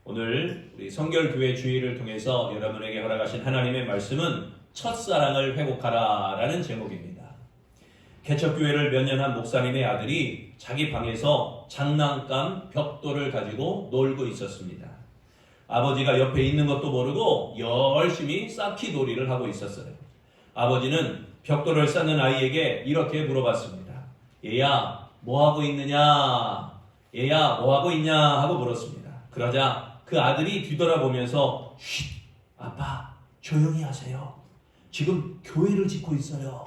오늘 우리 성결교회 주일을 통해서 여러분에게 허락하신 하나님의 말씀은 첫사랑을 회복하라 라는 제목입니다. 개척교회를 몇 년 한 목사님의 아들이 자기 방에서 장난감 벽돌을 가지고 놀고 있었습니다. 아버지가 옆에 있는 것도 모르고 열심히 쌓기놀이를 하고 있었어요. 아버지는 벽돌을 쌓는 아이에게 이렇게 물어봤습니다. 얘야 뭐하고 있느냐? 얘야 뭐하고 있냐? 하고 물었습니다. 그러자 그 아들이 뒤돌아보면서 쉿! 아빠 조용히 하세요. 지금 교회를 짓고 있어요.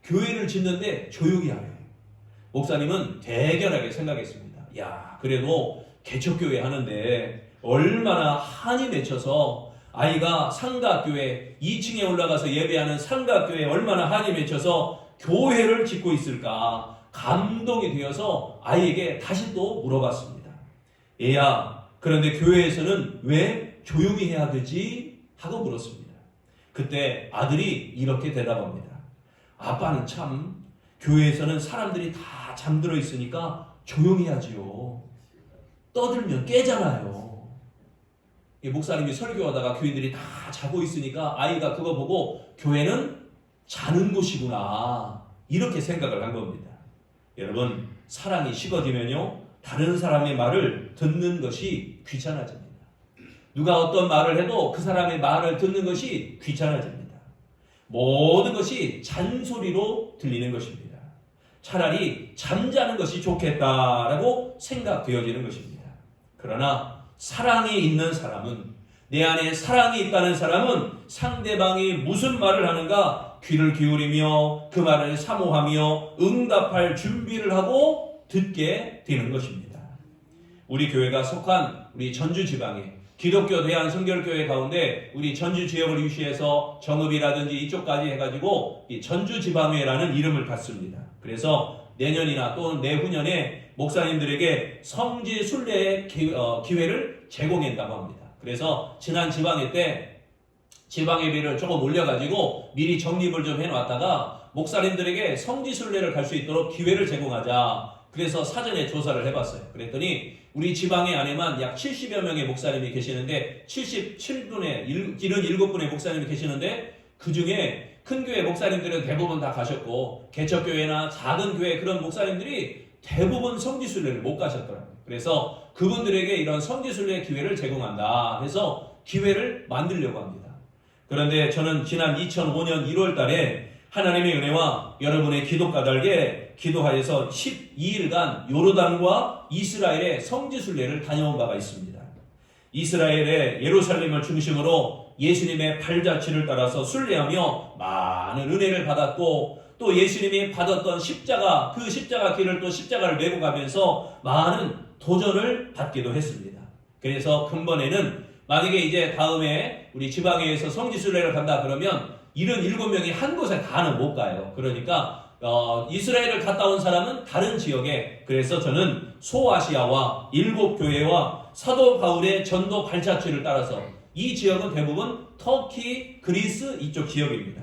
교회를 짓는데 조용히 하래요. 목사님은 대견하게 생각했습니다. 야, 그래도 개척교회 하는데 얼마나 한이 맺혀서 아이가 삼각교회 2층에 올라가서 예배하는 삼각교회에 얼마나 한이 맺혀서 교회를 짓고 있을까 감동이 되어서 아이에게 다시 또 물어봤습니다. 얘야, 그런데 교회에서는 왜 조용히 해야 되지? 하고 물었습니다. 그때 아들이 이렇게 대답합니다. 아빠는 참 교회에서는 사람들이 다 잠들어 있으니까 조용히 하지요. 떠들면 깨잖아요. 목사님이 설교하다가 교인들이 다 자고 있으니까 아이가 그거 보고 교회는 자는 곳이구나 이렇게 생각을 한 겁니다. 여러분, 사랑이 식어지면요 다른 사람의 말을 듣는 것이 귀찮아집니다. 누가 어떤 말을 해도 그 사람의 말을 듣는 것이 귀찮아집니다. 모든 것이 잔소리로 들리는 것입니다. 차라리 잠자는 것이 좋겠다라고 생각되어지는 것입니다. 그러나 사랑이 있는 사람은, 내 안에 사랑이 있다는 사람은 상대방이 무슨 말을 하는가 귀를 기울이며 그 말을 사모하며 응답할 준비를 하고 듣게 되는 것입니다. 우리 교회가 속한 우리 전주 지방에 기독교 대한성결교회 가운데 우리 전주 지역을 유시해서 정읍이라든지 이쪽까지 해가지고 이 전주 지방회라는 이름을 갖습니다. 그래서 내년이나 또는 내후년에 목사님들에게 성지 순례의 기회를 제공한다고 합니다. 그래서 지난 지방회 때 지방예배를 조금 올려가지고 미리 정립을 좀 해놨다가 목사님들에게 성지 순례를 갈 수 있도록 기회를 제공하자. 그래서 사전에 조사를 해봤어요. 그랬더니 우리 지방의 안에만 약 70여 명의 목사님이 계시는데 77분의 목사님이 계시는데 그 중에 큰 교회 목사님들은 대부분 다 가셨고 개척교회나 작은 교회 그런 목사님들이 대부분 성지순례를 못 가셨더라고요. 그래서 그분들에게 이런 성지순례 기회를 제공한다 해서 기회를 만들려고 합니다. 그런데 저는 지난 2005년 1월 달에 하나님의 은혜와 여러분의 기도 까닭에 기도하여서 12일간 요르단과 이스라엘의 성지순례를 다녀온 바가 있습니다. 이스라엘의 예루살렘을 중심으로 예수님의 발자취를 따라서 순례하며 많은 은혜를 받았고 또 예수님이 받았던 십자가, 그 십자가 길을 또 십자가를 메고 가면서 많은 도전을 받기도 했습니다. 그래서 근본에는 만약에 이제 다음에 우리 지방회에서 성지순례를 간다 그러면 77명이 한 곳에 다는 못 가요. 그러니까 이스라엘을 갔다 온 사람은 다른 지역에, 그래서 저는 소아시아와 7교회와 사도 바울의 전도 발자취를 따라서 이 지역은 대부분 터키, 그리스 이쪽 지역입니다.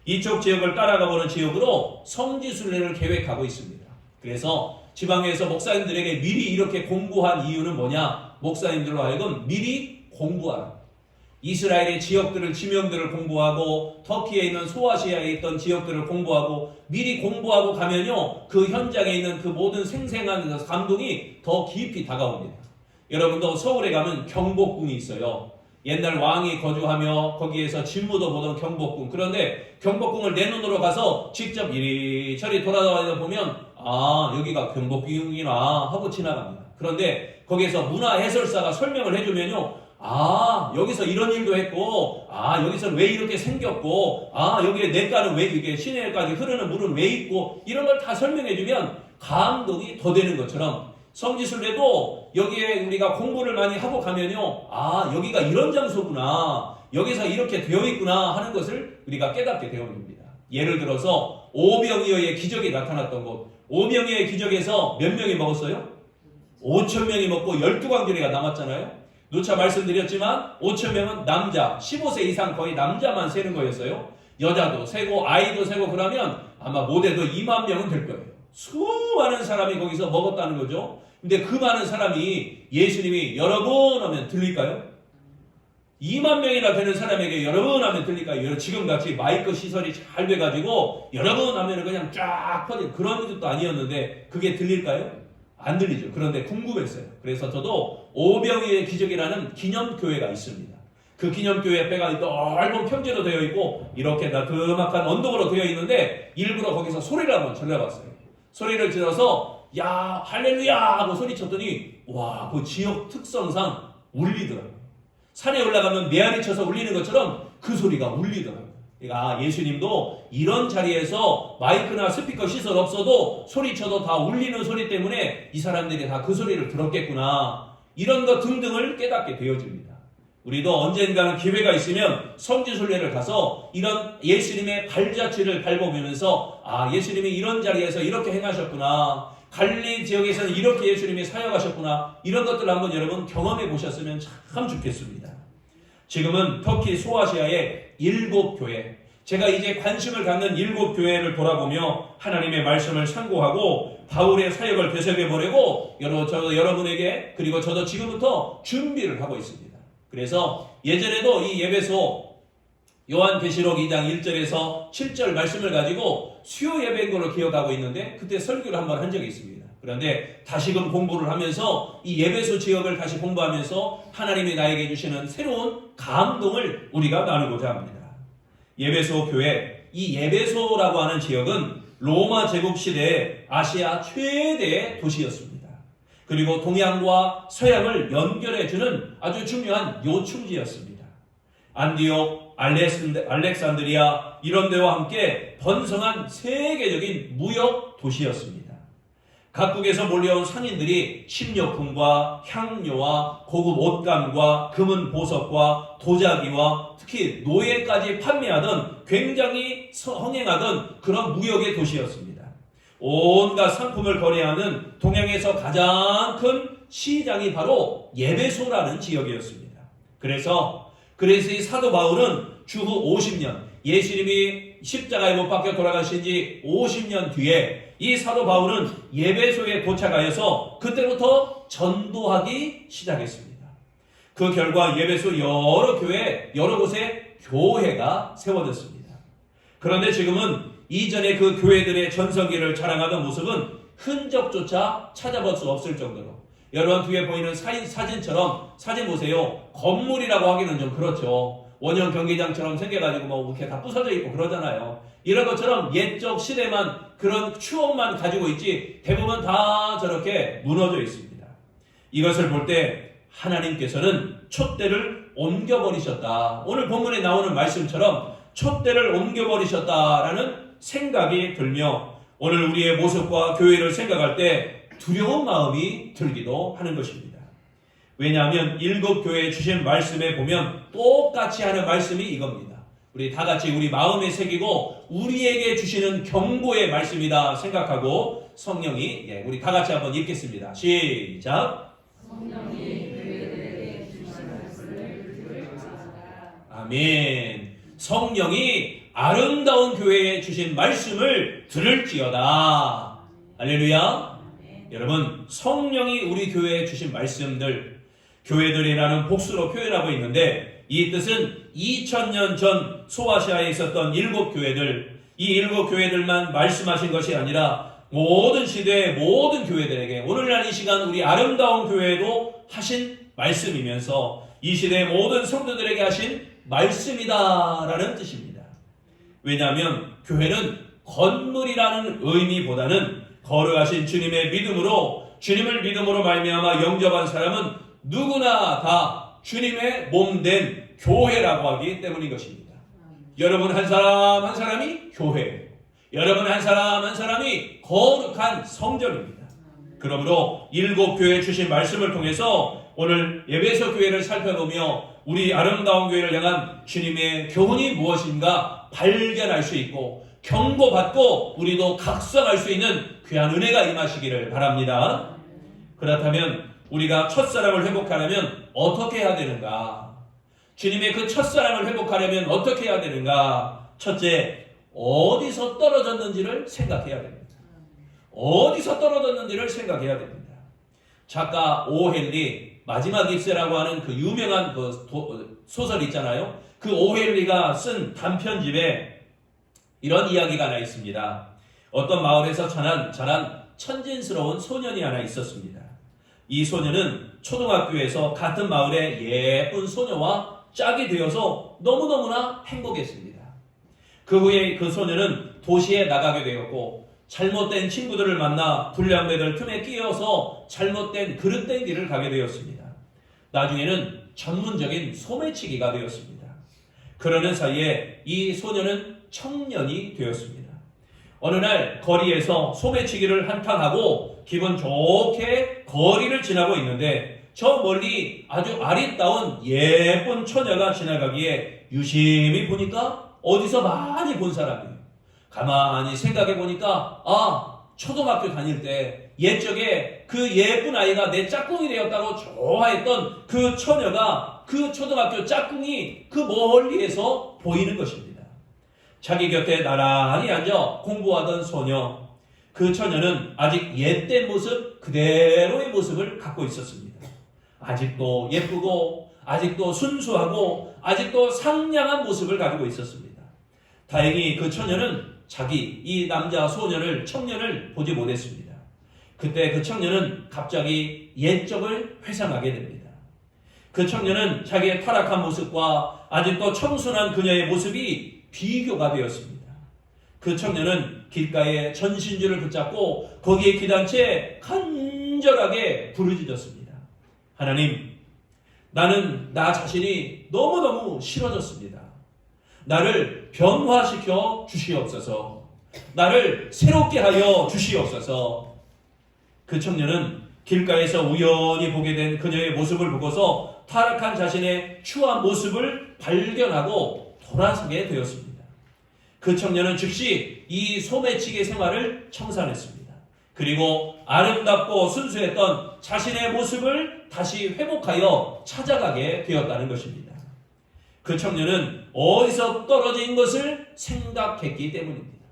이쪽 지역을 따라가 보는 지역으로 성지순례를 계획하고 있습니다. 그래서 지방에서 목사님들에게 미리 이렇게 공고한 이유는 뭐냐? 목사님들로 하여금 미리 공부하라. 이스라엘의 지역들을, 지명들을 공부하고 터키에 있는 소아시아에 있던 지역들을 공부하고 미리 공부하고 가면요 그 현장에 있는 그 모든 생생한 감동이 더 깊이 다가옵니다. 여러분도 서울에 가면 경복궁이 있어요. 옛날 왕이 거주하며 거기에서 진무도 보던 경복궁. 그런데 경복궁을 내 눈으로 가서 직접 이리저리 돌아다니다 보면 아 여기가 경복궁이구나 하고 지나갑니다. 그런데 거기에서 문화해설사가 설명을 해주면요 아 여기서 이런 일도 했고 아 여기서 왜 이렇게 생겼고 아 여기에 냇가는 왜 이게 시내까지 흐르는 물은 왜 있고 이런 걸 다 설명해주면 감동이 더 되는 것처럼 성지순례도 여기에 우리가 공부를 많이 하고 가면요 아 여기가 이런 장소구나 여기서 이렇게 되어 있구나 하는 것을 우리가 깨닫게 되어옵니다. 예를 들어서 오병이어의 기적이 나타났던 곳, 오병이어의 기적에서 몇 명이 먹었어요? 5,000명이 먹고 12광주리가 남았잖아요. 누차 말씀드렸지만 5,000명은 남자 15세 이상 거의 남자만 세는 거였어요. 여자도 세고 아이도 세고 그러면 아마 못해도 2만 명은 될 거예요. 수많은 사람이 거기서 먹었다는 거죠. 근데 그 많은 사람이 예수님이 여러분 하면 들릴까요? 2만 명이나 되는 사람에게 여러분 하면 들릴까요? 지금같이 마이크 시설이 잘 돼가지고 여러분 하면 그냥 쫙 퍼진 그런 것도 아니었는데 그게 들릴까요? 안 들리죠. 그런데 궁금했어요. 그래서 저도 오병이의 기적이라는 기념교회가 있습니다. 그 기념교회 옆에가 넓은 평지로 되어 있고 이렇게 나그막한 언덕으로 되어 있는데 일부러 거기서 소리를 한번 질러봤어요. 소리를 질러서 야 할렐루야 하고 소리쳤더니 와 그 지역 특성상 울리더라고요. 산에 올라가면 메아리 쳐서 울리는 것처럼 그 소리가 울리더라고요. 그러니까 예수님도 이런 자리에서 마이크나 스피커 시설 없어도 소리쳐도 다 울리는 소리 때문에 이 사람들이 다 그 소리를 들었겠구나. 이런 것 등등을 깨닫게 되어집니다. 우리도 언젠가는 기회가 있으면 성지순례를 가서 이런 예수님의 발자취를 밟아보면서 아 예수님이 이런 자리에서 이렇게 행하셨구나. 갈릴리 지역에서는 이렇게 예수님이 사역하셨구나. 이런 것들을 한번 여러분 경험해 보셨으면 참 좋겠습니다. 지금은 터키 소아시아의 7교회, 제가 이제 관심을 갖는 7교회를 돌아보며 하나님의 말씀을 상고하고 바울의 사역을 되새겨보려고 여러분에게 그리고 저도 지금부터 준비를 하고 있습니다. 그래서 예전에도 이 예배소 요한계시록 2장 1절에서 7절 말씀을 가지고 수요 예배인 걸로 기억하고 있는데 그때 설교를 한번 한 적이 있습니다. 그런데 다시금 공부를 하면서 이 예배소 지역을 다시 공부하면서 하나님이 나에게 주시는 새로운 감동을 우리가 나누고자 합니다. 예배소 교회, 이 예배소라고 하는 지역은 로마 제국 시대의 아시아 최대의 도시였습니다. 그리고 동양과 서양을 연결해주는 아주 중요한 요충지였습니다. 안디옥, 알렉산드리아 이런 데와 함께 번성한 세계적인 무역 도시였습니다. 각국에서 몰려온 상인들이 식료품과 향료와 고급 옷감과 금은 보석과 도자기와 특히 노예까지 판매하던 굉장히 흥행하던 그런 무역의 도시였습니다. 온갖 상품을 거래하는 동양에서 가장 큰 시장이 바로 예배소라는 지역이었습니다. 그래서 이 사도 바울은 주후 50년, 예수님이 십자가에 못 박혀 돌아가신 지 50년 뒤에 이 사도 바울은 예배소에 도착하여서 그때부터 전도하기 시작했습니다. 그 결과 예배소 여러 교회, 여러 곳에 교회가 세워졌습니다. 그런데 지금은 이전에 그 교회들의 전성기를 자랑하던 모습은 흔적조차 찾아볼 수 없을 정도로 여러분 뒤에 보이는 사진처럼 사진 보세요. 건물이라고 하기는 좀 그렇죠. 원형 경기장처럼 생겨가지고 뭐 이렇게 다 부서져 있고 그러잖아요. 이런 것처럼 옛적 시대만 그런 추억만 가지고 있지 대부분 다 저렇게 무너져 있습니다. 이것을 볼 때 하나님께서는 촛대를 옮겨버리셨다. 오늘 본문에 나오는 말씀처럼 촛대를 옮겨버리셨다라는 생각이 들며 오늘 우리의 모습과 교회를 생각할 때 두려운 마음이 들기도 하는 것입니다. 왜냐하면 7교회에 주신 말씀에 보면 똑같이 하는 말씀이 이겁니다. 우리 다 같이 우리 마음에 새기고 우리에게 주시는 경고의 말씀이다 생각하고 성령이 우리 다 같이 한번 읽겠습니다. 시작. 성령이 교회들에게 주신 말씀을 들을지어다. 아멘. 성령이 아름다운 교회에 주신 말씀을 들을지어다. 할렐루야. 여러분 성령이 우리 교회에 주신 말씀들 교회들이라는 복수로 표현하고 있는데 이 뜻은 2000년 전 소아시아에 있었던 7교회들 이 7교회들만 말씀하신 것이 아니라 모든 시대의 모든 교회들에게 오늘날 이 시간 우리 아름다운 교회에도 하신 말씀이면서 이 시대의 모든 성도들에게 하신 말씀이다라는 뜻입니다. 왜냐하면 교회는 건물이라는 의미보다는 거룩하신 주님의 믿음으로 주님을 믿음으로 말미암아 영접한 사람은 누구나 다 주님의 몸된 교회라고 하기 때문인 것입니다. 여러분 한 사람 한 사람이 교회예요. 여러분 한 사람 한 사람이 거룩한 성전입니다. 그러므로 7교회 주신 말씀을 통해서 오늘 예배소 교회를 살펴보며 우리 아름다운 교회를 향한 주님의 교훈이 무엇인가 발견할 수 있고 경고받고 우리도 각성할 수 있는 귀한 은혜가 임하시기를 바랍니다. 그렇다면 우리가 첫사랑을 회복하려면 어떻게 해야 되는가? 주님의 그 첫사랑을 회복하려면 어떻게 해야 되는가? 첫째, 어디서 떨어졌는지를 생각해야 됩니다. 어디서 떨어졌는지를 생각해야 됩니다. 작가 오헨리 마지막 입세라고 하는 그 유명한 소설 있잖아요. 그 오헨리가 쓴 단편집에 이런 이야기가 하나 있습니다. 어떤 마을에서 자란 천진스러운 소년이 하나 있었습니다. 이 소년은 초등학교에서 같은 마을의 예쁜 소녀와 짝이 되어서 너무너무나 행복했습니다. 그 후에 그 소년은 도시에 나가게 되었고 잘못된 친구들을 만나 불량배들 틈에 끼어서 잘못된 그릇된 길을 가게 되었습니다. 나중에는 전문적인 소매치기가 되었습니다. 그러는 사이에 이 소년은 청년이 되었습니다. 어느 날 거리에서 소매치기를 한탕하고 기분 좋게 거리를 지나고 있는데 저 멀리 아주 아리따운 예쁜 처녀가 지나가기에 유심히 보니까 어디서 많이 본 사람이에요. 가만히 생각해 보니까 초등학교 다닐 때 옛적에 그 예쁜 아이가 내 짝꿍이 되었다고 좋아했던 그 처녀가 그 초등학교 짝꿍이 그 멀리에서 보이는 것입니다. 자기 곁에 나란히 앉아 공부하던 소녀, 그 처녀는 아직 옛때 모습 그대로의 모습을 갖고 있었습니다. 아직도 예쁘고 아직도 순수하고 아직도 상냥한 모습을 가지고 있었습니다. 다행히 그 처녀는 이 남자 청년을 보지 못했습니다. 그때 그 청년은 갑자기 옛적을 회상하게 됩니다. 그 청년은 자기의 타락한 모습과 아직도 청순한 그녀의 모습이 비교가 되었습니다. 그 청년은 길가에 전신줄을 붙잡고 거기에 기단 채 간절하게 부르짖었습니다. 하나님, 나는 나 자신이 너무너무 싫어졌습니다. 나를 변화시켜 주시옵소서. 나를 새롭게 하여 주시옵소서. 그 청년은 길가에서 우연히 보게 된 그녀의 모습을 보고서 타락한 자신의 추한 모습을 발견하고 돌아서게 되었습니다. 그 청년은 즉시 이 소매치기 생활을 청산했습니다. 그리고 아름답고 순수했던 자신의 모습을 다시 회복하여 찾아가게 되었다는 것입니다. 그 청년은 어디서 떨어진 것을 생각했기 때문입니다.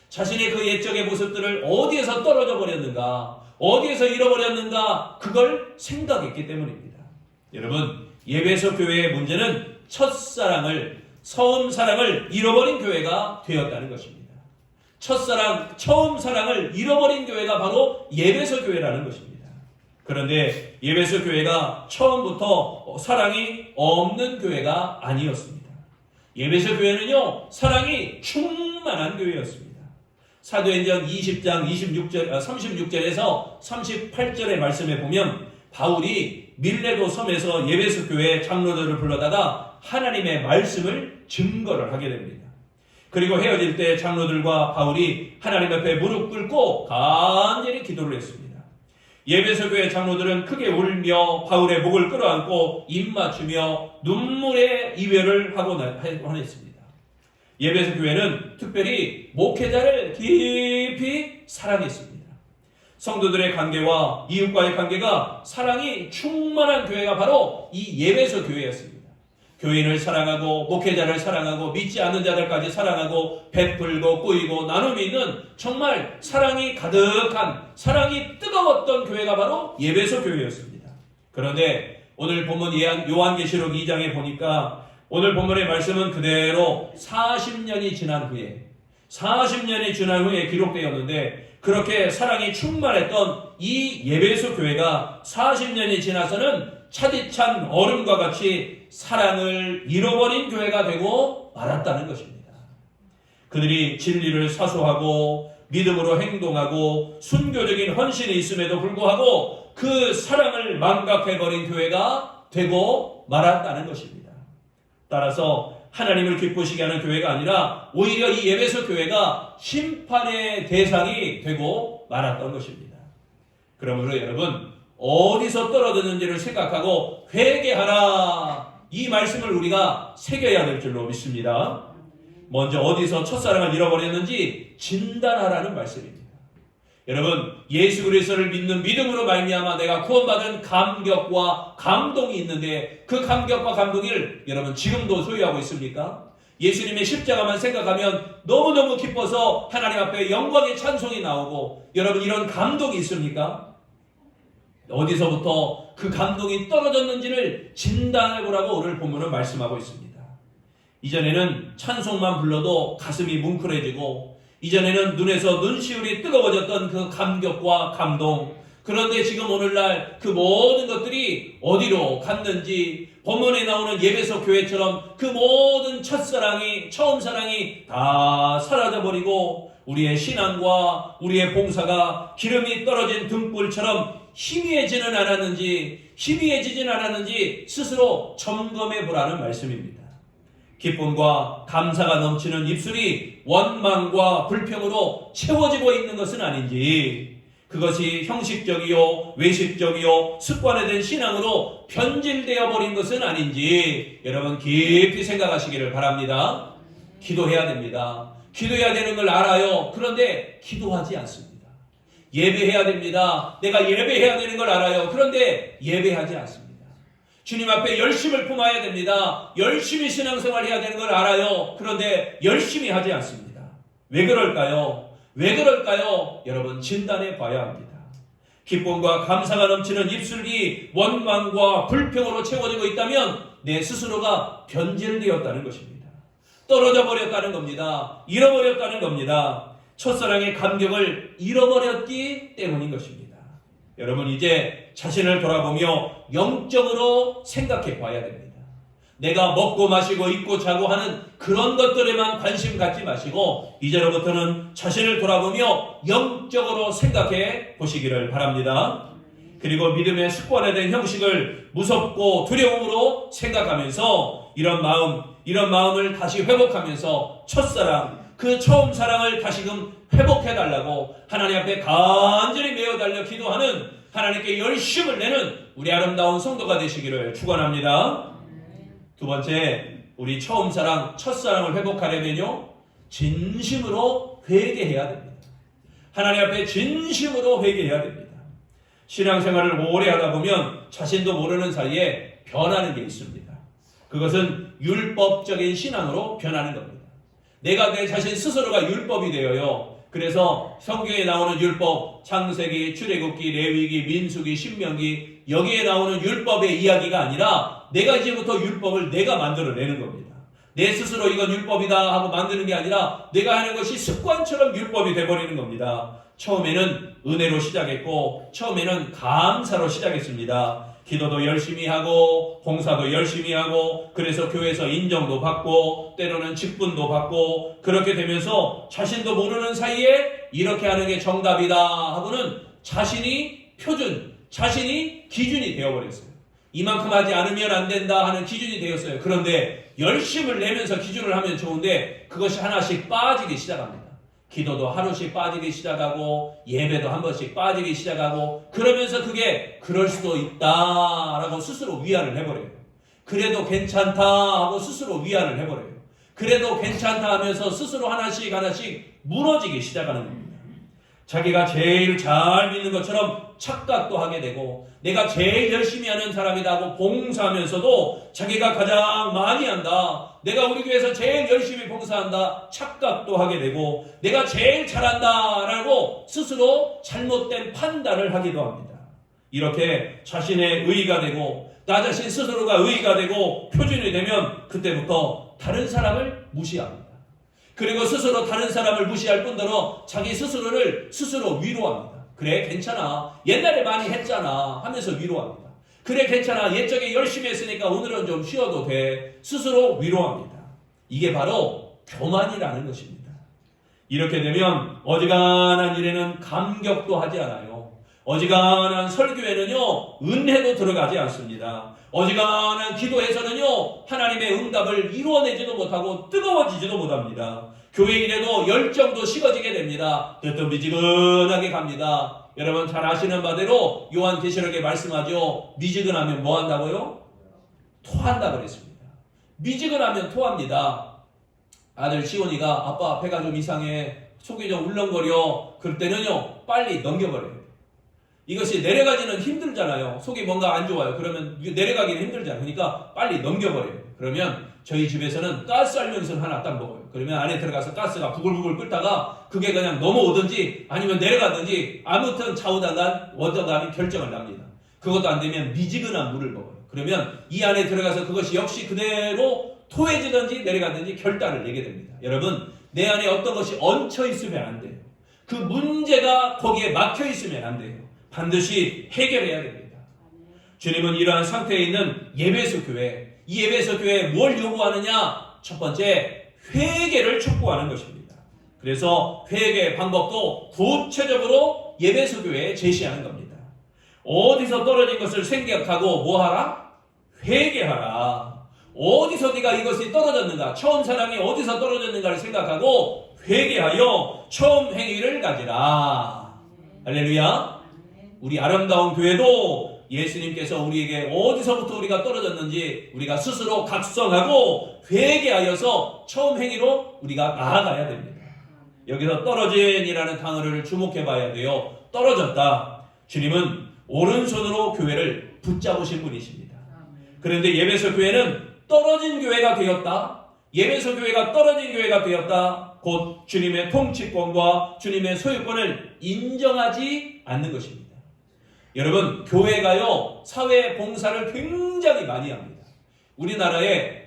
자신의 그 옛적의 모습들을 어디에서 떨어져 버렸는가, 어디에서 잃어버렸는가, 그걸 생각했기 때문입니다. 여러분, 예배소 교회의 문제는 첫사랑을, 처음 사랑을 잃어버린 교회가 되었다는 것입니다. 첫사랑, 처음 사랑을 잃어버린 교회가 바로 예배소 교회라는 것입니다. 그런데 예배소 교회가 처음부터 사랑이 없는 교회가 아니었습니다. 예배소 교회는요, 사랑이 충만한 교회였습니다. 사도행전 20장 36절에서 38절의 말씀에 보면 바울이 밀레도 섬에서 예배소 교회 장로들을 불러다가 하나님의 말씀을 증거를 하게 됩니다. 그리고 헤어질 때 장로들과 바울이 하나님 앞에 무릎 꿇고 간절히 기도를 했습니다. 예배소 교회 장로들은 크게 울며 바울의 목을 끌어안고 입 맞추며 눈물의 이별을 하곤 했습니다. 예배소 교회는 특별히 목회자를 깊이 사랑했습니다. 성도들의 관계와 이웃과의 관계가 사랑이 충만한 교회가 바로 이 예배소 교회였습니다. 교인을 사랑하고 목회자를 사랑하고 믿지 않는 자들까지 사랑하고 베풀고 꾸이고 나눔이 있는 정말 사랑이 가득한, 사랑이 뜨거웠던 교회가 바로 예배소 교회였습니다. 그런데 오늘 본문 요한계시록 2장에 보니까 오늘 본문의 말씀은 그대로 40년이 지난 후에 기록되었는데, 그렇게 사랑이 충만했던 이 예배소 교회가 40년이 지나서는 차디찬 얼음과 같이 사랑을 잃어버린 교회가 되고 말았다는 것입니다. 그들이 진리를 사수하고 믿음으로 행동하고 순교적인 헌신이 있음에도 불구하고 그 사랑을 망각해버린 교회가 되고 말았다는 것입니다. 따라서 하나님을 기쁘시게 하는 교회가 아니라 오히려 이 예배소 교회가 심판의 대상이 되고 말았던 것입니다. 그러므로 여러분, 어디서 떨어졌는지를 생각하고 회개하라, 이 말씀을 우리가 새겨야 될 줄로 믿습니다. 먼저 어디서 첫사랑을 잃어버렸는지 진단하라는 말씀입니다. 여러분, 예수 그리스도를 믿는 믿음으로 말미암아 내가 구원받은 감격과 감동이 있는데, 그 감격과 감동을 여러분 지금도 소유하고 있습니까? 예수님의 십자가만 생각하면 너무너무 기뻐서 하나님 앞에 영광의 찬송이 나오고, 여러분 이런 감동이 있습니까? 어디서부터 그 감동이 떨어졌는지를 진단해보라고 오늘 본문은 말씀하고 있습니다. 이전에는 찬송만 불러도 가슴이 뭉클해지고, 이전에는 눈에서 눈시울이 뜨거워졌던 그 감격과 감동, 그런데 지금 오늘날 그 모든 것들이 어디로 갔는지, 본문에 나오는 예배소 교회처럼 그 모든 첫사랑이, 처음사랑이 다 사라져버리고, 우리의 신앙과 우리의 봉사가 기름이 떨어진 등불처럼 희미해지는 희미해지진 않았는지 스스로 점검해 보라는 말씀입니다. 기쁨과 감사가 넘치는 입술이 원망과 불평으로 채워지고 있는 것은 아닌지, 그것이 형식적이요 외식적이요 습관화된 신앙으로 변질되어 버린 것은 아닌지 여러분 깊이 생각하시기를 바랍니다. 기도해야 됩니다. 기도해야 되는 걸 알아요. 그런데 기도하지 않습니다. 예배해야 됩니다. 내가 예배해야 되는 걸 알아요. 그런데 예배하지 않습니다. 주님 앞에 열심을 품어야 됩니다. 열심히 신앙생활 해야 되는 걸 알아요. 그런데 열심히 하지 않습니다. 왜 그럴까요? 왜 그럴까요? 여러분 진단해 봐야 합니다. 기쁨과 감사가 넘치는 입술이 원망과 불평으로 채워지고 있다면 내 스스로가 변질되었다는 것입니다. 떨어져 버렸다는 겁니다. 잃어버렸다는 겁니다. 첫사랑의 감격을 잃어버렸기 때문인 것입니다. 여러분 이제 자신을 돌아보며 영적으로 생각해 봐야 됩니다. 내가 먹고 마시고 입고 자고 하는 그런 것들에만 관심 갖지 마시고 이제로부터는 자신을 돌아보며 영적으로 생각해 보시기를 바랍니다. 그리고 믿음의 습관화된 형식을 무섭고 두려움으로 생각하면서 이런 마음을 다시 회복하면서 첫사랑, 그 처음 사랑을 다시금 회복해달라고 하나님 앞에 간절히 메어달려 기도하는, 하나님께 열심을 내는 우리 아름다운 성도가 되시기를 축원합니다. 두 번째, 우리 처음 사랑, 첫사랑을 회복하려면요 진심으로 회개해야 됩니다. 하나님 앞에 진심으로 회개해야 됩니다. 신앙생활을 오래 하다 보면 자신도 모르는 사이에 변하는 게 있습니다. 그것은 율법적인 신앙으로 변하는 겁니다. 내가 내 자신 스스로가 율법이 되어요. 그래서 성경에 나오는 율법, 창세기, 출애굽기, 레위기, 민수기, 신명기, 여기에 나오는 율법의 이야기가 아니라 내가 이제부터 율법을 내가 만들어내는 겁니다. 내 스스로 이건 율법이다 하고 만드는 게 아니라 내가 하는 것이 습관처럼 율법이 돼버리는 겁니다. 처음에는 은혜로 시작했고 처음에는 감사로 시작했습니다. 기도도 열심히 하고 봉사도 열심히 하고 그래서 교회에서 인정도 받고 때로는 직분도 받고 그렇게 되면서 자신도 모르는 사이에 이렇게 하는 게 정답이다 하고는 자신이 표준, 자신이 기준이 되어버렸어요. 이만큼 하지 않으면 안 된다 하는 기준이 되었어요. 그런데 열심을 내면서 기준을 하면 좋은데 그것이 하나씩 빠지기 시작합니다. 기도도 하루씩 빠지기 시작하고 예배도 한 번씩 빠지기 시작하고 그러면서 그게 그럴 수도 있다라고 스스로 위안을 해버려요. 그래도 괜찮다 하고 스스로 위안을 해버려요. 그래도 괜찮다 하면서 스스로 하나씩 무너지기 시작하는 겁니다. 자기가 제일 잘 믿는 것처럼 착각도 하게 되고 내가 제일 열심히 하는 사람이다 하고 봉사하면서도 자기가 가장 많이 한다, 내가 우리 교회에서 제일 열심히 봉사한다 착각도 하게 되고 내가 제일 잘한다 라고 스스로 잘못된 판단을 하기도 합니다. 이렇게 자신의 의의가 되고 나 자신 스스로가 의의가 되고 표준이 되면 그때부터 다른 사람을 무시합니다. 그리고 스스로 다른 사람을 무시할 뿐더러 자기 스스로를 스스로 위로합니다. 그래 괜찮아, 옛날에 많이 했잖아 하면서 위로합니다. 그래 괜찮아, 옛적에 열심히 했으니까 오늘은 좀 쉬어도 돼, 스스로 위로합니다. 이게 바로 교만이라는 것입니다. 이렇게 되면 어지간한 일에는 감격도 하지 않아요. 어지간한 설교에는요 은혜도 들어가지 않습니다. 어지간한 기도에서는요 하나님의 응답을 이루어내지도 못하고 뜨거워지지도 못합니다. 교회 일에도 열정도 식어지게 됩니다. 뜨뜻미지근하게 갑니다. 여러분 잘 아시는 바대로 요한계시록에 말씀하죠. 미지근하면 뭐 한다고요? 토한다 그랬습니다. 미지근하면 토합니다. 아들 시온이가 아빠 배가 좀 이상해, 속이 좀 울렁거려, 그럴 때는요 빨리 넘겨버려요. 이것이 내려가지는 힘들잖아요. 속이 뭔가 안 좋아요. 그러면 내려가기는 힘들잖아요. 그러니까 빨리 넘겨버려요. 그러면 저희 집에서는 가스 알면서 하나 딱 먹어요. 그러면 안에 들어가서 가스가 부글부글 끓다가 그게 그냥 넘어오든지 아니면 내려가든지 아무튼 좌우당간 원정감이 결정을 납니다. 그것도 안 되면 미지근한 물을 먹어요. 그러면 이 안에 들어가서 그것이 역시 그대로 토해지든지 내려가든지 결단을 내게 됩니다. 여러분, 내 안에 어떤 것이 얹혀 있으면 안 돼요. 그 문제가 거기에 막혀 있으면 안 돼요. 반드시 해결해야 됩니다. 주님은 이러한 상태에 있는 예배소 교회, 이 예배소 교회에 뭘 요구하느냐? 첫 번째, 회개를 촉구하는 것입니다. 그래서 회개의 방법도 구체적으로 예배소 교회에 제시하는 겁니다. 어디서 떨어진 것을 생각하고 뭐 하라? 회개하라. 어디서 네가 이것이 떨어졌는가? 처음 사랑이 어디서 떨어졌는가를 생각하고 회개하여 처음 행위를 가지라. 할렐루야. 우리 아름다운 교회도 예수님께서 우리에게 어디서부터 우리가 떨어졌는지 우리가 스스로 각성하고 회개하여서 처음 행위로 우리가 나아가야 됩니다. 여기서 떨어진이라는 단어를 주목해 봐야 돼요. 떨어졌다. 주님은 오른손으로 교회를 붙잡으신 분이십니다. 그런데 예배소 교회는 떨어진 교회가 되었다. 예배소 교회가 떨어진 교회가 되었다. 곧 주님의 통치권과 주님의 소유권을 인정하지 않는 것입니다. 여러분, 교회가요 사회 봉사를 굉장히 많이 합니다. 우리나라에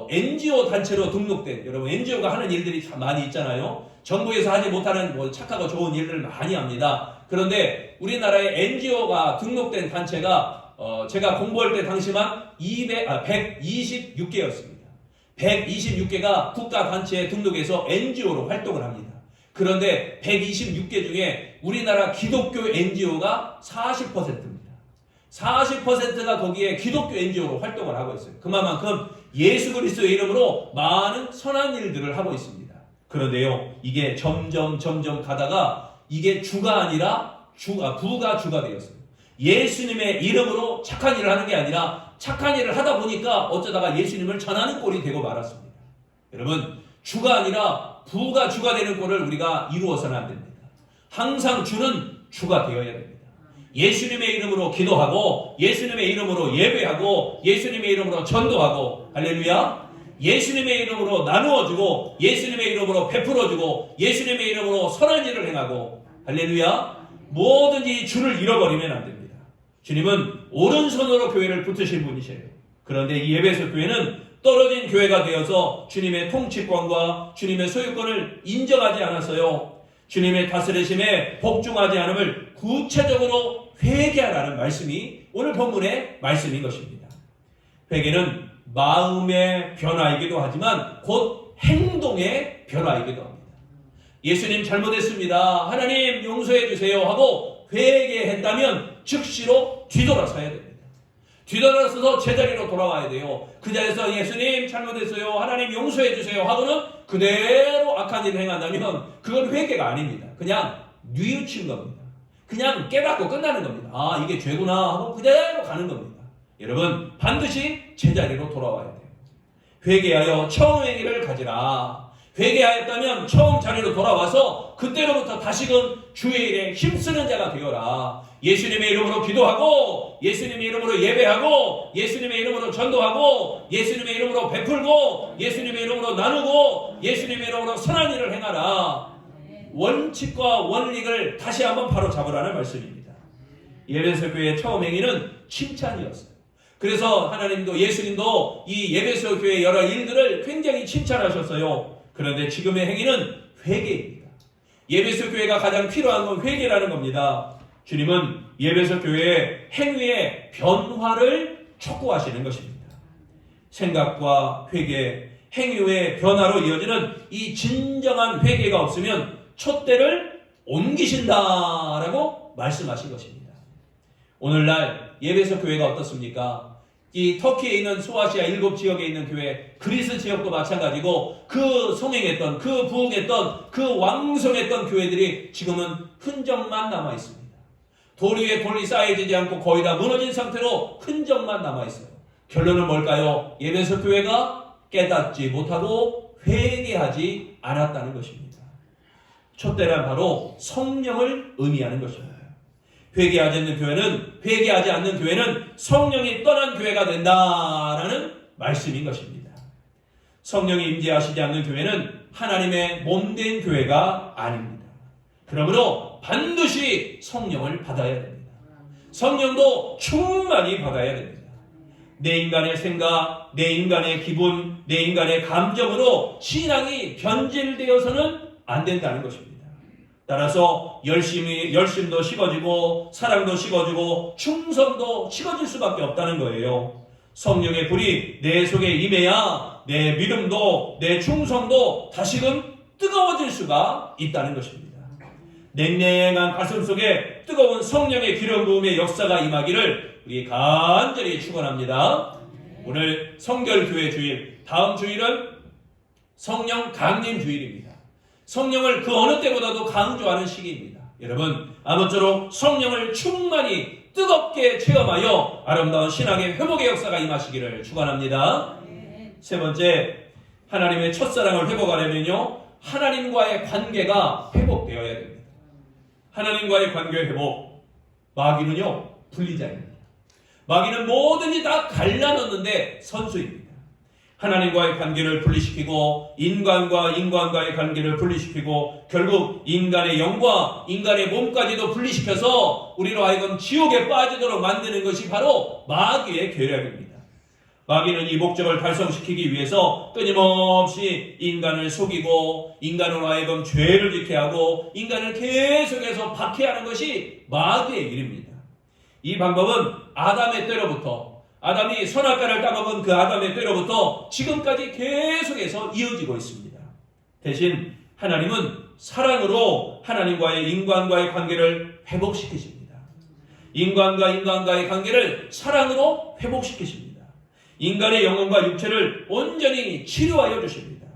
NGO 단체로 등록된, 여러분 NGO가 하는 일들이 참 많이 있잖아요. 정부에서 하지 못하는 착하고 좋은 일들을 많이 합니다. 그런데 우리나라에 NGO가 등록된 단체가 제가 공부할 때 당시만 126개였습니다. 126개가 국가단체에 등록해서 NGO로 활동을 합니다. 그런데 126개 중에 우리나라 기독교 NGO가 40%입니다. 40%가 거기에 기독교 NGO로 활동을 하고 있어요. 그만큼 예수 그리스도의 이름으로 많은 선한 일들을 하고 있습니다. 그런데요, 이게 점점 가다가 이게 주가 아니라 부가 주가 되었어요. 예수님의 이름으로 착한 일을 하는 게 아니라 착한 일을 하다 보니까 어쩌다가 예수님을 전하는 꼴이 되고 말았습니다. 여러분, 주가 아니라 부가 주가 되는 꼴을 우리가 이루어서는 안 됩니다. 항상 주는 주가 되어야 됩니다. 예수님의 이름으로 기도하고 예수님의 이름으로 예배하고 예수님의 이름으로 전도하고, 할렐루야. 예수님의 이름으로 나누어주고 예수님의 이름으로 베풀어주고 예수님의 이름으로 선한 일을 행하고, 할렐루야. 뭐든지 주를 잃어버리면 안 됩니다. 주님은 오른손으로 교회를 붙으신 분이세요. 그런데 이 예배소 교회는 떨어진 교회가 되어서 주님의 통치권과 주님의 소유권을 인정하지 않았어요. 주님의 다스리심에 복종하지 않음을 구체적으로 회개하라는 말씀이 오늘 본문의 말씀인 것입니다. 회개는 마음의 변화이기도 하지만 곧 행동의 변화이기도 합니다. 예수님 잘못했습니다, 하나님 용서해 주세요 하고 회개했다면 즉시로 뒤돌아서야 됩니다. 뒤돌아서서 제자리로 돌아와야 돼요. 그 자리에서 예수님 잘못했어요, 하나님 용서해 주세요 하고는 그대로 악한 일을 행한다면 그건 회개가 아닙니다. 그냥 뉘우친 겁니다. 그냥 깨닫고 끝나는 겁니다. 아, 이게 죄구나 하고 그대로 가는 겁니다. 여러분, 반드시 제자리로 돌아와야 돼요. 회개하여 처음 행위를 가지라. 회개하였다면 처음 자리로 돌아와서 그때로부터 다시금 주의 일에 힘쓰는 자가 되어라. 예수님의 이름으로 기도하고 예수님의 이름으로 예배하고 예수님의 이름으로 전도하고 예수님의 이름으로 베풀고 예수님의 이름으로 나누고 예수님의 이름으로 선한 일을 행하라. 원칙과 원칙을 다시 한번 바로 잡으라는 말씀입니다. 예배소 교회의 처음 행위는 칭찬이었어요. 그래서 하나님도 예수님도 이 예배소 교회의 여러 일들을 굉장히 칭찬하셨어요. 그런데 지금의 행위는 회개입니다. 예배소 교회가 가장 필요한 건 회개라는 겁니다. 주님은 예배소 교회의 행위의 변화를 촉구하시는 것입니다. 생각과 회개, 행위의 변화로 이어지는 이 진정한 회개가 없으면 촛대를 옮기신다라고 말씀하신 것입니다. 오늘날 예배소 교회가 어떻습니까? 이 터키에 있는 소아시아 7지역에 있는 교회, 그리스 지역도 마찬가지고 그 성행했던, 그 부흥했던, 그 왕성했던 교회들이 지금은 흔적만 남아 있습니다. 돌 위에 돌이 쌓여지지 않고 거의 다 무너진 상태로 흔적만 남아 있어요. 결론은 뭘까요? 예배소 교회가 깨닫지 못하고 회개하지 않았다는 것입니다. 촛대란 바로 성령을 의미하는 것입니다. 회개하지 않는 교회는 성령이 떠난 교회가 된다라는 말씀인 것입니다. 성령이 임재하시지 않는 교회는 하나님의 몸된 교회가 아닙니다. 그러므로 반드시 성령을 받아야 됩니다. 성령도 충만히 받아야 됩니다. 내 인간의 생각, 내 인간의 기분, 내 인간의 감정으로 신앙이 변질되어서는 안 된다는 것입니다. 따라서 열심도 식어지고 사랑도 식어지고 충성도 식어질 수밖에 없다는 거예요. 성령의 불이 내 속에 임해야 내 믿음도 내 충성도 다시금 뜨거워질 수가 있다는 것입니다. 냉랭한 가슴 속에 뜨거운 성령의 기름 부음의 역사가 임하기를 우리 간절히 축원합니다. 오늘 성결교회 주일, 다음 주일은 성령 강림 주일입니다. 성령을 그 어느 때보다도 강조하는 시기입니다. 여러분, 아무쪼록 성령을 충만히 뜨겁게 체험하여 아름다운 신앙의 회복의 역사가 임하시기를 축원합니다. 세 번째, 하나님의 첫사랑을 회복하려면요, 하나님과의 관계가 회복되어야 됩니다. 하나님과의 관계 회복. 마귀는요, 분리자입니다. 마귀는 뭐든지 다 갈라놓는데 선수입니다. 하나님과의 관계를 분리시키고 인간과 인간과의 관계를 분리시키고 결국 인간의 영과 인간의 몸까지도 분리시켜서 우리로 하여금 지옥에 빠지도록 만드는 것이 바로 마귀의 계략입니다. 마귀는 이 목적을 달성시키기 위해서 끊임없이 인간을 속이고 인간으로 하여금 죄를 짓게 하고 인간을 계속해서 박해하는 것이 마귀의 일입니다. 이 방법은 아담의 때로부터, 아담이 선악과를 따먹은 그 아담의 때로부터 지금까지 계속해서 이어지고 있습니다. 대신 하나님은 사랑으로 하나님과의 인간과의 관계를 회복시키십니다. 인간과 인간과의 관계를 사랑으로 회복시키십니다. 인간의 영혼과 육체를 온전히 치료하여 주십니다.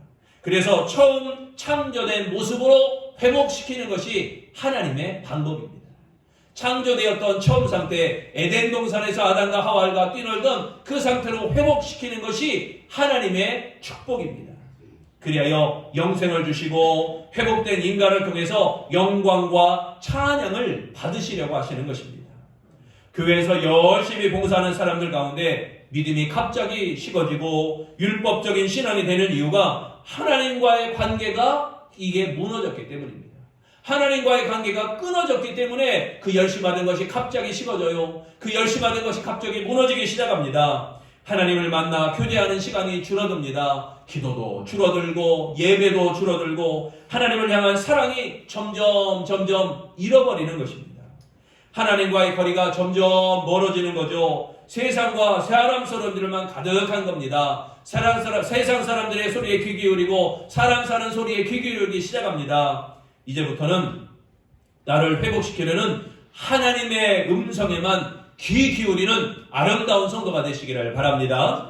그래서 처음 창조된 모습으로 회복시키는 것이 하나님의 방법입니다. 창조되었던 처음 상태, 에덴 동산에서 아담과 하와가 뛰놀던 그 상태로 회복시키는 것이 하나님의 축복입니다. 그리하여 영생을 주시고 회복된 인간을 통해서 영광과 찬양을 받으시려고 하시는 것입니다. 교회에서 열심히 봉사하는 사람들 가운데 믿음이 갑자기 식어지고 율법적인 신앙이 되는 이유가 하나님과의 관계가 이게 무너졌기 때문입니다. 하나님과의 관계가 끊어졌기 때문에 그 열심하던 것이 갑자기 식어져요. 그 열심하던 것이 갑자기 무너지기 시작합니다. 하나님을 만나 교제하는 시간이 줄어듭니다. 기도도 줄어들고 예배도 줄어들고 하나님을 향한 사랑이 점점 잃어버리는 것입니다. 하나님과의 거리가 점점 멀어지는 거죠. 세상과 사람들만 가득한 겁니다. 세상 사람들의 소리에 귀 기울이고 사람 사는 소리에 귀 기울이기 시작합니다. 이제부터는 나를 회복시키려는 하나님의 음성에만 귀 기울이는 아름다운 성도가 되시기를 바랍니다.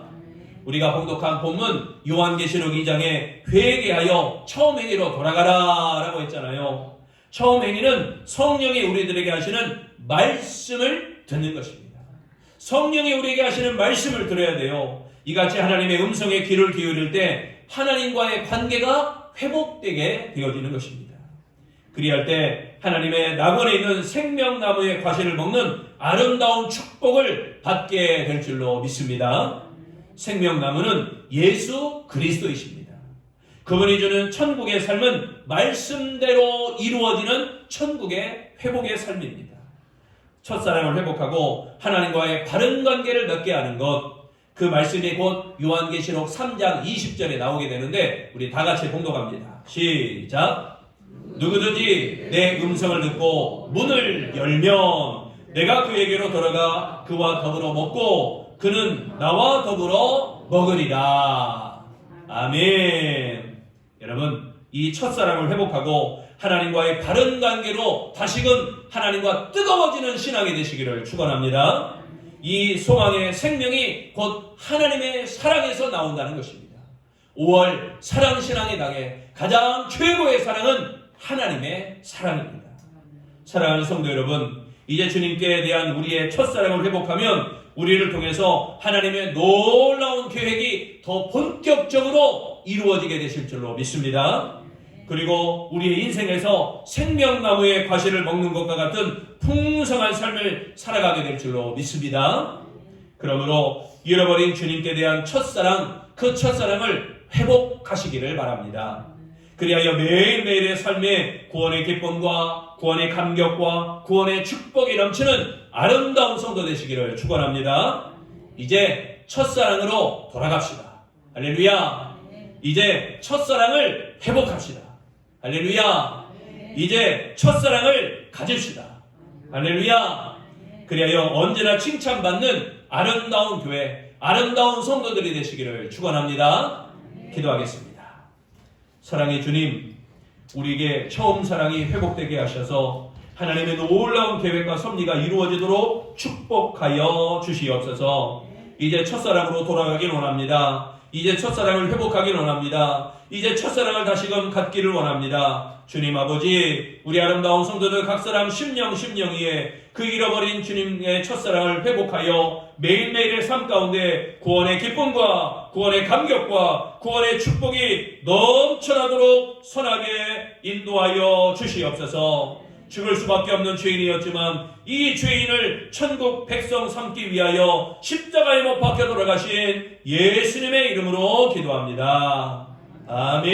우리가 봉독한 본문 요한계시록 2장에 회개하여 처음 행위로 돌아가라 라고 했잖아요. 처음 행위는 성령이 우리들에게 하시는 말씀을 듣는 것입니다. 성령이 우리에게 하시는 말씀을 들어야 돼요. 이같이 하나님의 음성에 귀를 기울일 때 하나님과의 관계가 회복되게 되어지는 것입니다. 그리할 때 하나님의 낙원에 있는 생명나무의 과실을 먹는 아름다운 축복을 받게 될 줄로 믿습니다. 생명나무는 예수 그리스도이십니다. 그분이 주는 천국의 삶은 말씀대로 이루어지는 천국의 회복의 삶입니다. 첫사랑을 회복하고 하나님과의 바른 관계를 맺게 하는 것, 그 말씀이 곧 요한계시록 3장 20절에 나오게 되는데 우리 다 같이 봉독합니다. 시작! 누구든지 내 음성을 듣고 문을 열면 내가 그에게로 돌아가 그와 더불어 먹고 그는 나와 더불어 먹으리라. 아멘. 여러분, 이 첫사랑을 회복하고 하나님과의 바른 관계로 다시금 하나님과 뜨거워지는 신앙이 되시기를 축원합니다. 이 소망의 생명이 곧 하나님의 사랑에서 나온다는 것입니다. 5월 사랑신앙의 당에 가장 최고의 사랑은 하나님의 사랑입니다. 사랑하는 성도 여러분, 이제 주님께 대한 우리의 첫사랑을 회복하면 우리를 통해서 하나님의 놀라운 계획이 더 본격적으로 이루어지게 되실 줄로 믿습니다. 그리고 우리의 인생에서 생명나무의 과실을 먹는 것과 같은 풍성한 삶을 살아가게 될 줄로 믿습니다. 그러므로 잃어버린 주님께 대한 첫사랑, 그 첫사랑을 회복하시기를 바랍니다. 그리하여 매일매일의 삶에 구원의 기쁨과 구원의 감격과 구원의 축복이 넘치는 아름다운 성도 되시기를 축원합니다. 이제 첫사랑으로 돌아갑시다. 할렐루야. 이제 첫사랑을 회복합시다. 할렐루야. 이제 첫사랑을 가집시다. 할렐루야. 그리하여 언제나 칭찬받는 아름다운 교회, 아름다운 성도들이 되시기를 축원합니다. 기도하겠습니다. 사랑의 주님, 우리에게 처음 사랑이 회복되게 하셔서 하나님의 놀라운 계획과 섭리가 이루어지도록 축복하여 주시옵소서. 이제 첫사랑으로 돌아가길 원합니다. 이제 첫사랑을 회복하길 원합니다. 이제 첫사랑을 다시금 갖기를 원합니다. 주님 아버지, 우리 아름다운 성도들 각 사람 심령 위에 그 잃어버린 주님의 첫사랑을 회복하여 매일매일의 삶 가운데 구원의 기쁨과 구원의 감격과 구원의 축복이 넘쳐나도록 선하게 인도하여 주시옵소서. 죽을 수밖에 없는 죄인이었지만 이 죄인을 천국 백성 삼기 위하여 십자가에 못 박혀 돌아가신 예수님의 이름으로 기도합니다. 아멘.